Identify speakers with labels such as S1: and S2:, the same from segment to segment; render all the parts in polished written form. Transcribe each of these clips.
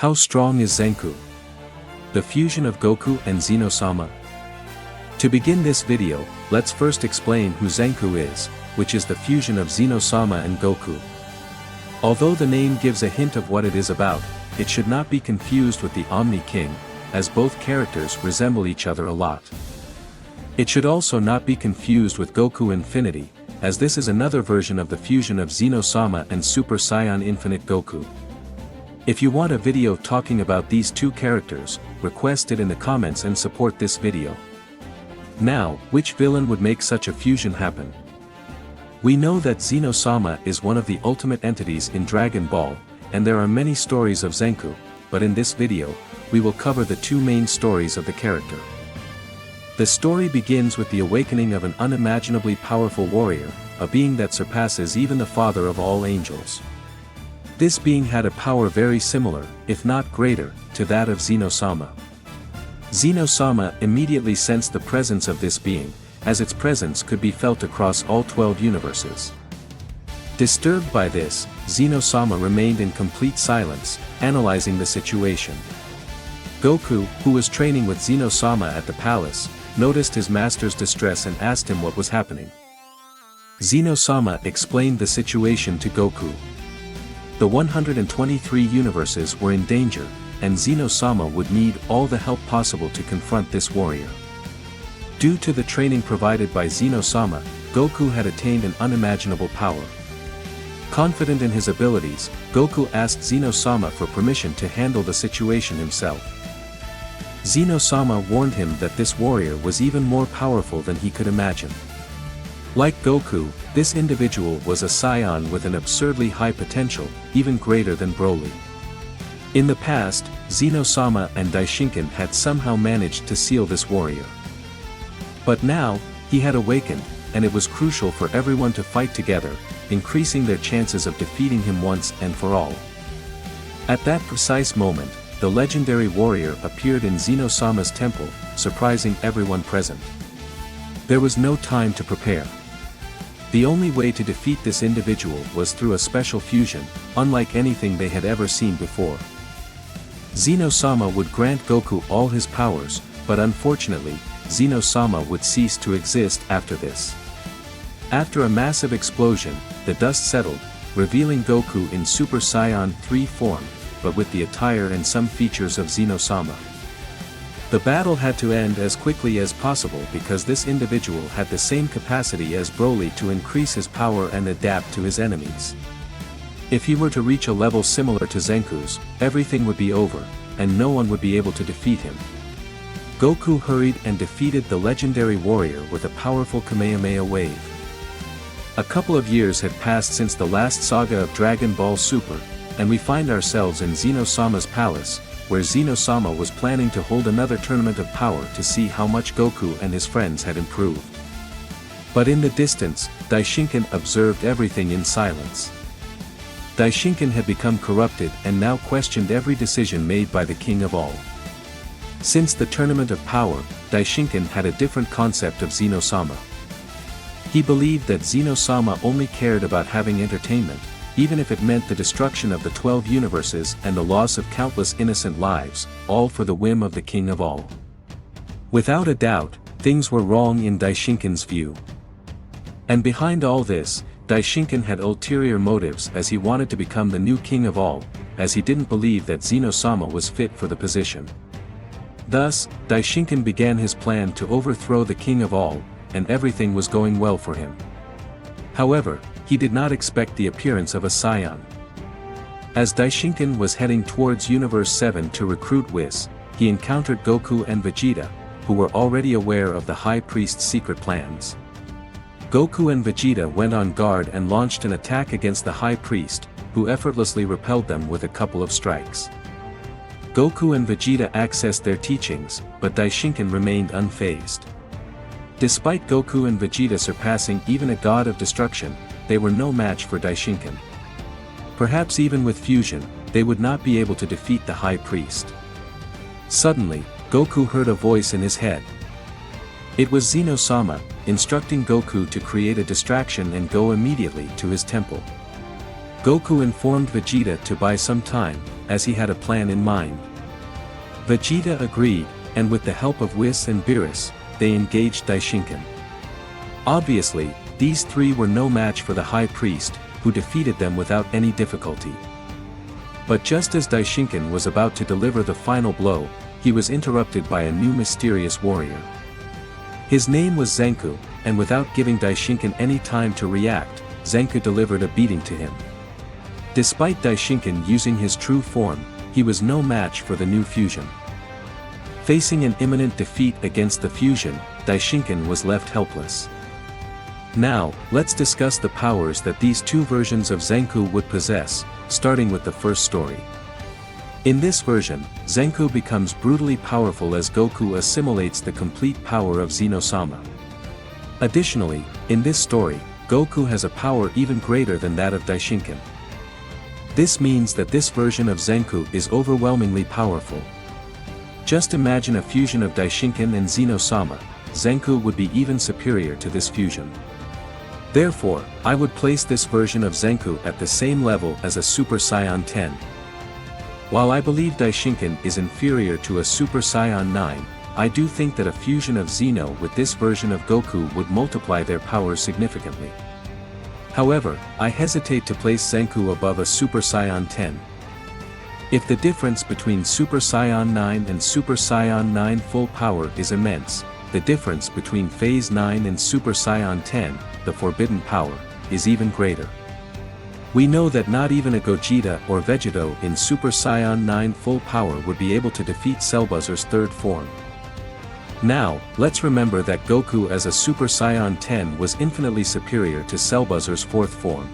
S1: How strong is Zenku? The fusion of Goku and Zeno-sama? To begin this video, let's first explain who Zenku is, which is the fusion of Zeno-sama and Goku. Although the name gives a hint of what it is about, it should not be confused with the Omni King, as both characters resemble each other a lot. It should also not be confused with Goku Infinity, as this is another version of the fusion of Zeno-sama and Super Saiyan Infinite Goku. If you want a video talking about these two characters, request it in the comments and support this video. Now, which villain would make such a fusion happen? We know that Zeno-sama is one of the ultimate entities in Dragon Ball, and there are many stories of Zenku, but in this video, we will cover the two main stories of the character. The story begins with the awakening of an unimaginably powerful warrior, a being that surpasses even the father of all angels. This being had a power very similar, if not greater, to that of Zeno-sama. Zeno-sama immediately sensed the presence of this being, as its presence could be felt across all 12 universes. Disturbed by this, Zeno-sama remained in complete silence, analyzing the situation. Goku, who was training with Zeno-sama at the palace, noticed his master's distress and asked him what was happening. Zeno-sama explained the situation to Goku. The 123 universes were in danger, and Zeno-sama would need all the help possible to confront this warrior. Due to the training provided by Zeno-sama, Goku had attained an unimaginable power. Confident in his abilities, Goku asked Zeno-sama for permission to handle the situation himself. Zeno-sama warned him that this warrior was even more powerful than he could imagine. Like Goku, this individual was a Saiyan with an absurdly high potential, even greater than Broly. In the past, Zeno-sama and Daishinkan had somehow managed to seal this warrior. But now, he had awakened, and it was crucial for everyone to fight together, increasing their chances of defeating him once and for all. At that precise moment, the legendary warrior appeared in Zeno-sama's temple, surprising everyone present. There was no time to prepare. The only way to defeat this individual was through a special fusion, unlike anything they had ever seen before. Zeno-sama would grant Goku all his powers, but unfortunately, Zeno-sama would cease to exist after this. After a massive explosion, the dust settled, revealing Goku in Super Saiyan 3 form, but with the attire and some features of Zeno-sama. The battle had to end as quickly as possible because this individual had the same capacity as Broly to increase his power and adapt to his enemies. If he were to reach a level similar to Zenku's, everything would be over, and no one would be able to defeat him. Goku hurried and defeated the legendary warrior with a powerful Kamehameha wave. A couple of years had passed since the last saga of Dragon Ball Super, and we find ourselves in Zeno-sama's palace, where Zeno-sama was planning to hold another tournament of power to see how much Goku and his friends had improved. But in the distance, Daishinkan observed everything in silence. Daishinkan had become corrupted and now questioned every decision made by the King of all. Since the tournament of power, Daishinkan had a different concept of Zeno-sama. He believed that Zeno-sama only cared about having entertainment, even if it meant the destruction of the 12 universes and the loss of countless innocent lives, all for the whim of the King of all. Without a doubt, things were wrong in Daishinkan's view. And behind all this, Daishinkan had ulterior motives as he wanted to become the new King of all, as he didn't believe that Zeno-sama was fit for the position. Thus, Daishinkan began his plan to overthrow the King of all, and everything was going well for him. However, he did not expect the appearance of a Saiyan. As Daishinkan was heading towards Universe 7 to recruit Whis, he encountered Goku and Vegeta, who were already aware of the High Priest's secret plans. Goku and Vegeta went on guard and launched an attack against the High Priest, who effortlessly repelled them with a couple of strikes. Goku and Vegeta accessed their teachings, but Daishinkan remained unfazed. Despite Goku and Vegeta surpassing even a god of destruction, they were no match for Daishinkan. Perhaps even with fusion, they would not be able to defeat the High Priest. Suddenly, Goku heard a voice in his head. It was Zeno-sama, instructing Goku to create a distraction and go immediately to his temple. Goku informed Vegeta to buy some time, as he had a plan in mind. Vegeta agreed, and with the help of Whis and Beerus, they engaged Daishinkan. Obviously, these three were no match for the High Priest, who defeated them without any difficulty. But just as Daishinkan was about to deliver the final blow, he was interrupted by a new mysterious warrior. His name was Zenku, and without giving Daishinkan any time to react, Zenku delivered a beating to him. Despite Daishinkan using his true form, he was no match for the new fusion. Facing an imminent defeat against the fusion, Daishinkan was left helpless. Now, let's discuss the powers that these two versions of Zenku would possess, starting with the first story. In this version, Zenku becomes brutally powerful as Goku assimilates the complete power of Zeno-sama. Additionally, in this story, Goku has a power even greater than that of Daishinkan. This means that this version of Zenku is overwhelmingly powerful. Just imagine a fusion of Daishinkan and Zeno-sama. Zenku would be even superior to this fusion. Therefore, I would place this version of Zenku at the same level as a Super Saiyan 10. While I believe Daishinkan is inferior to a Super Saiyan 9, I do think that a fusion of Zeno with this version of Goku would multiply their powers significantly. However, I hesitate to place Zenku above a Super Saiyan 10. If the difference between Super Saiyan 9 and Super Saiyan 9 full power is immense, the difference between Phase 9 and Super Saiyan 10, the forbidden power, is even greater. We know that not even a Gogeta or Vegeto in Super Saiyan 9 full power would be able to defeat Cellbuzzer's third form. Now, let's remember that Goku as a Super Saiyan 10 was infinitely superior to Cellbuzzer's fourth form.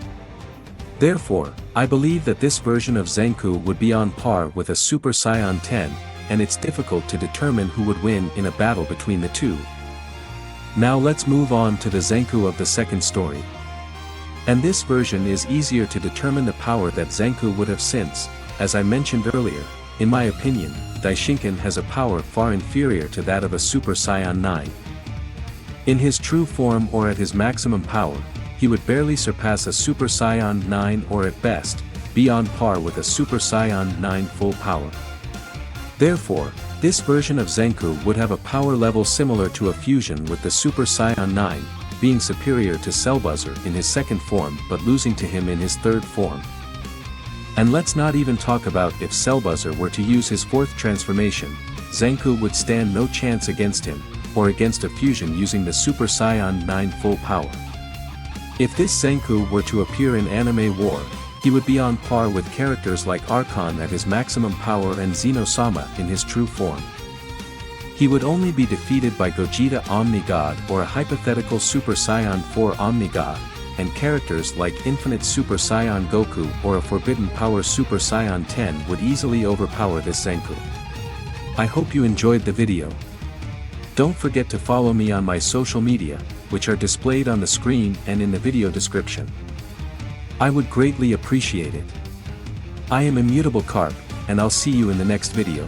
S1: Therefore, I believe that this version of Zenku would be on par with a Super Saiyan 10, and it's difficult to determine who would win in a battle between the two. Now let's move on to the Zenku of the second story. And this version is easier to determine the power that Zenku would have since, as I mentioned earlier, in my opinion, Daishinkan has a power far inferior to that of a Super Saiyan 9. In his true form or at his maximum power, he would barely surpass a Super Saiyan 9 or at best, be on par with a Super Saiyan 9 full power. Therefore, this version of Zenku would have a power level similar to a fusion with the Super Saiyan 9, being superior to Cellbuzzer in his second form but losing to him in his third form. And let's not even talk about if Cellbuzzer were to use his fourth transformation, Zenku would stand no chance against him, or against a fusion using the Super Saiyan 9 full power. If this Zenku were to appear in Anime War, he would be on par with characters like Archon at his maximum power and Zeno-sama in his true form. He would only be defeated by Gogeta Omni-God or a hypothetical Super Saiyan 4 Omni-God, and characters like Infinite Super Saiyan Goku or a Forbidden Power Super Saiyan 10 would easily overpower this Zenku. I hope you enjoyed the video. Don't forget to follow me on my social media, which are displayed on the screen and in the video description. I would greatly appreciate it. I am Immutable Carp, and I'll see you in the next video.